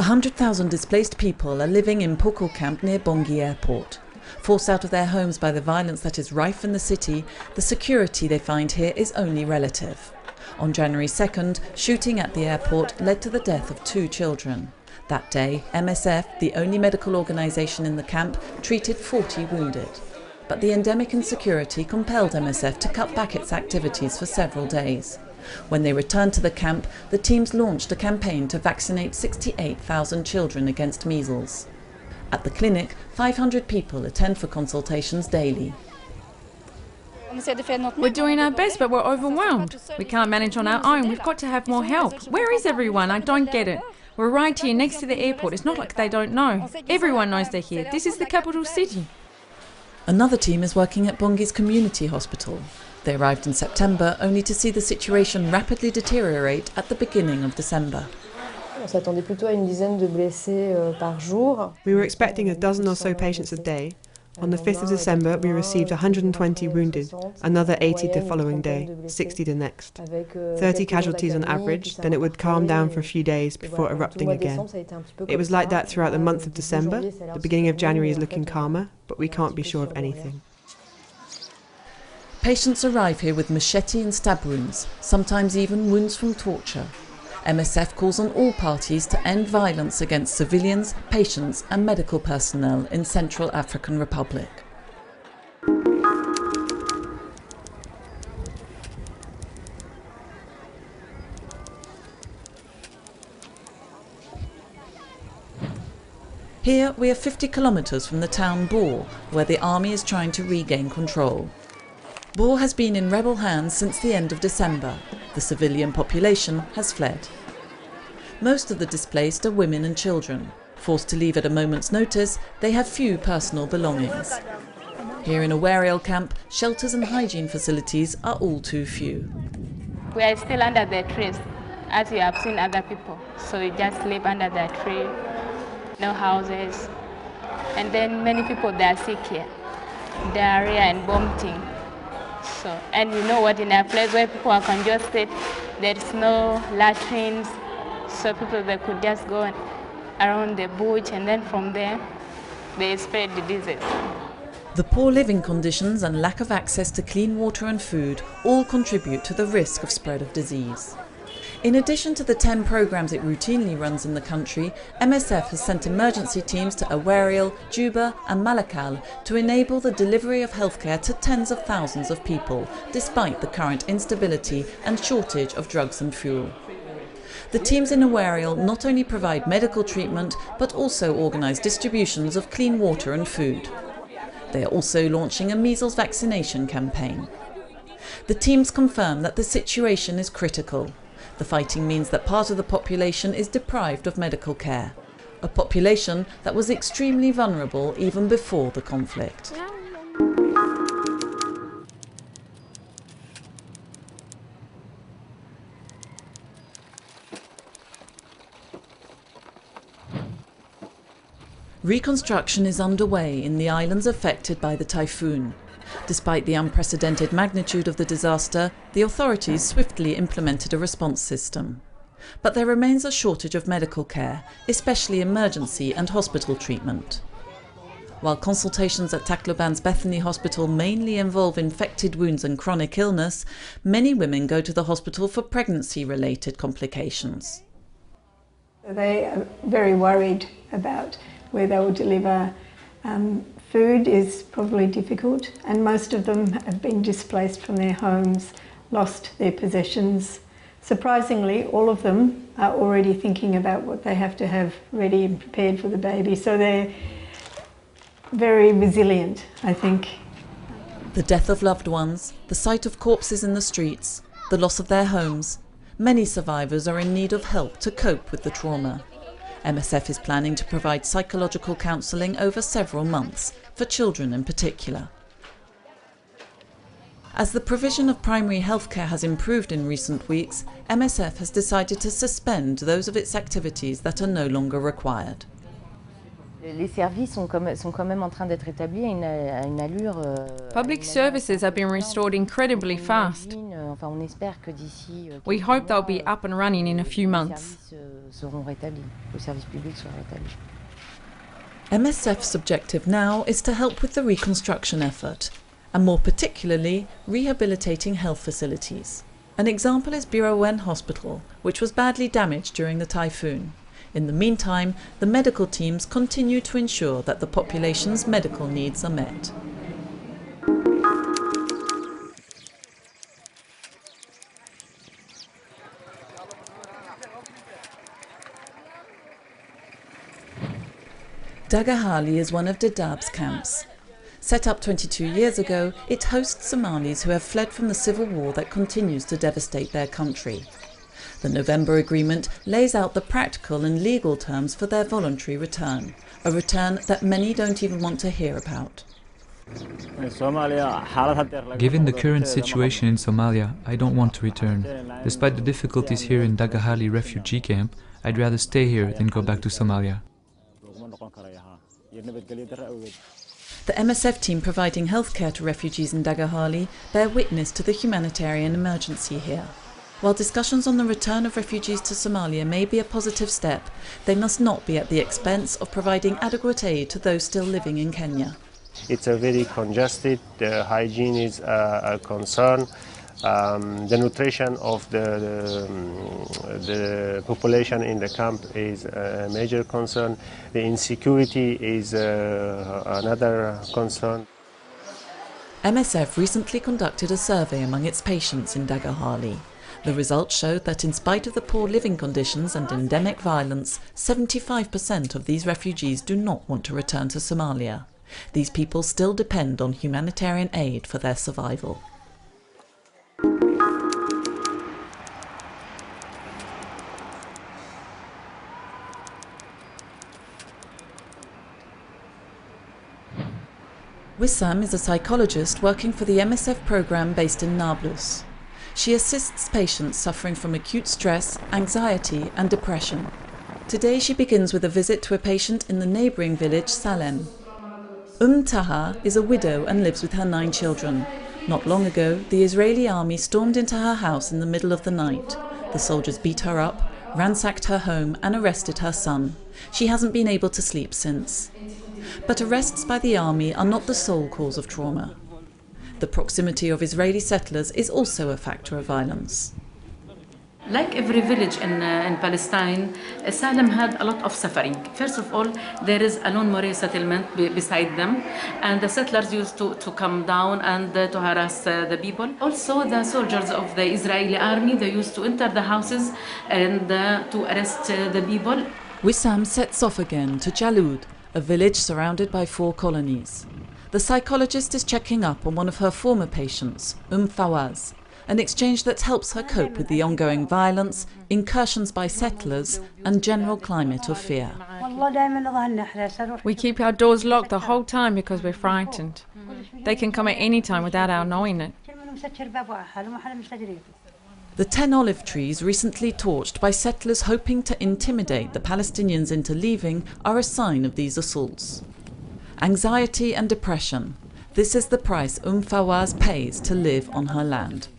100,000 displaced people are living in Pukul camp near Bangui airport. Forced out of their homes by the violence that is rife in the city, the security they find here is only relative. On January 2nd, shooting at the airport led to the death of 2 children. That day, MSF, the only medical organisation in the camp, treated 40 wounded. But the endemic insecurity compelled MSF to cut back its activities for several days. When they returned to the camp, the teams launched a campaign to vaccinate 68,000 children against measles. At the clinic, 500 people attend for consultations daily. We're doing our best, but we're overwhelmed. We can't manage on our own. We've got to have more help. Where is everyone? I don't get it. We're right here next to the airport. It's not like they don't know. Everyone knows they're here. This is the capital city. Another team is working at Bangui's community hospital. They arrived in September only to see the situation rapidly deteriorate at the beginning of December. We were expecting a dozen or so patients a day. On the 5th of December, we received 120 wounded, another 80 the following day, 60 the next. 30 casualties on average, then it would calm down for a few days before erupting again. It was like that throughout the month of December. The beginning of January is looking calmer, but we can't be sure of anything. Patients arrive here with machete and stab wounds, sometimes even wounds from torture. MSF calls on all parties to end violence against civilians, patients and medical personnel in Central African Republic. Here we are 50 kilometres from the town Bor, where the army is trying to regain control. Bor has been in rebel hands since the end of December. The civilian population has fled. Most of the displaced are women and children. Forced to leave at a moment's notice, they have few personal belongings. Here in a Westelijke camp, shelters and hygiene facilities are all too few. We are still under the trees, as you have seen other people. So we just live under the tree, no houses. And then many people, they are sick here, diarrhea and vomiting. So, and you know what, in a place where people are congested, there is no latrines, so people, they could just go around the bush and then from there they spread the disease. The poor living conditions and lack of access to clean water and food all contribute to the risk of spread of disease. In addition to the 10 programmes it routinely runs in the country, MSF has sent emergency teams to Awariel, Juba and Malakal to enable the delivery of healthcare to tens of thousands of people, despite the current instability and shortage of drugs and fuel. The teams in Awariel not only provide medical treatment, but also organise distributions of clean water and food. They are also launching a measles vaccination campaign. The teams confirm that the situation is critical. The fighting means that part of the population is deprived of medical care, a population that was extremely vulnerable even before the conflict. Reconstruction is underway in the islands affected by the typhoon. Despite the unprecedented magnitude of the disaster, the authorities swiftly implemented a response system. But there remains a shortage of medical care, especially emergency and hospital treatment. While consultations at Tacloban's Bethany Hospital mainly involve infected wounds and chronic illness, many women go to the hospital for pregnancy-related complications. They are very worried about where they will deliver. Food is probably difficult, and most of them have been displaced from their homes, lost their possessions. Surprisingly, all of them are already thinking about what they have to have ready and prepared for the baby, so they're very resilient, I think. The death of loved ones, the sight of corpses in the streets, the loss of their homes, many survivors are in need of help to cope with the trauma. MSF is planning to provide psychological counselling over several months, for children in particular. As the provision of primary healthcare has improved in recent weeks, MSF has decided to suspend those of its activities that are no longer required. Public services are being restored incredibly fast. We hope they'll be up and running in a few months. MSF's objective now is to help with the reconstruction effort, and more particularly rehabilitating health facilities. An example is Birawen Hospital, which was badly damaged during the typhoon. In the meantime, the medical teams continue to ensure that the population's medical needs are met. Dagahali is one of Dadaab's camps. Set up 22 years ago, it hosts Somalis who have fled from the civil war that continues to devastate their country. The November agreement lays out the practical and legal terms for their voluntary return, a return that many don't even want to hear about. Given the current situation in Somalia, I don't want to return. Despite the difficulties here in Dagahali refugee camp, I'd rather stay here than go back to Somalia. The MSF team providing healthcare to refugees in Dagahali bear witness to the humanitarian emergency here. While discussions on the return of refugees to Somalia may be a positive step, they must not be at the expense of providing adequate aid to those still living in Kenya. It's a very congested, the hygiene is a concern, the nutrition of the population in the camp is a major concern, the insecurity is another concern. MSF recently conducted a survey among its patients in Dagahali. The results showed that in spite of the poor living conditions and endemic violence, 75% of these refugees do not want to return to Somalia. These people still depend on humanitarian aid for their survival. Wissam is a psychologist working for the MSF program based in Nablus. She assists patients suffering from acute stress, anxiety and depression. Today she begins with a visit to a patient in the neighbouring village Salem. Taha is a widow and lives with her 9 children. Not long ago, the Israeli army stormed into her house in the middle of the night. The soldiers beat her up, ransacked her home and arrested her son. She hasn't been able to sleep since. But arrests by the army are not the sole cause of trauma. The proximity of Israeli settlers is also a factor of violence. Like every village in Palestine, Salem had a lot of suffering. First of all, there is a Lone Moray settlement beside them, and the settlers used to come down and to harass the people. Also, the soldiers of the Israeli army, they used to enter the houses and to arrest the people. Wissam sets off again to Jalud, a village surrounded by 4 colonies. The psychologist is checking up on one of her former patients, Fawaz, an exchange that helps her cope with the ongoing violence, incursions by settlers and general climate of fear. We keep our doors locked the whole time because we're frightened. They can come at any time without our knowing it. The 10 olive trees recently torched by settlers hoping to intimidate the Palestinians into leaving are a sign of these assaults. Anxiety and depression. This is the price Fawaz pays to live on her land.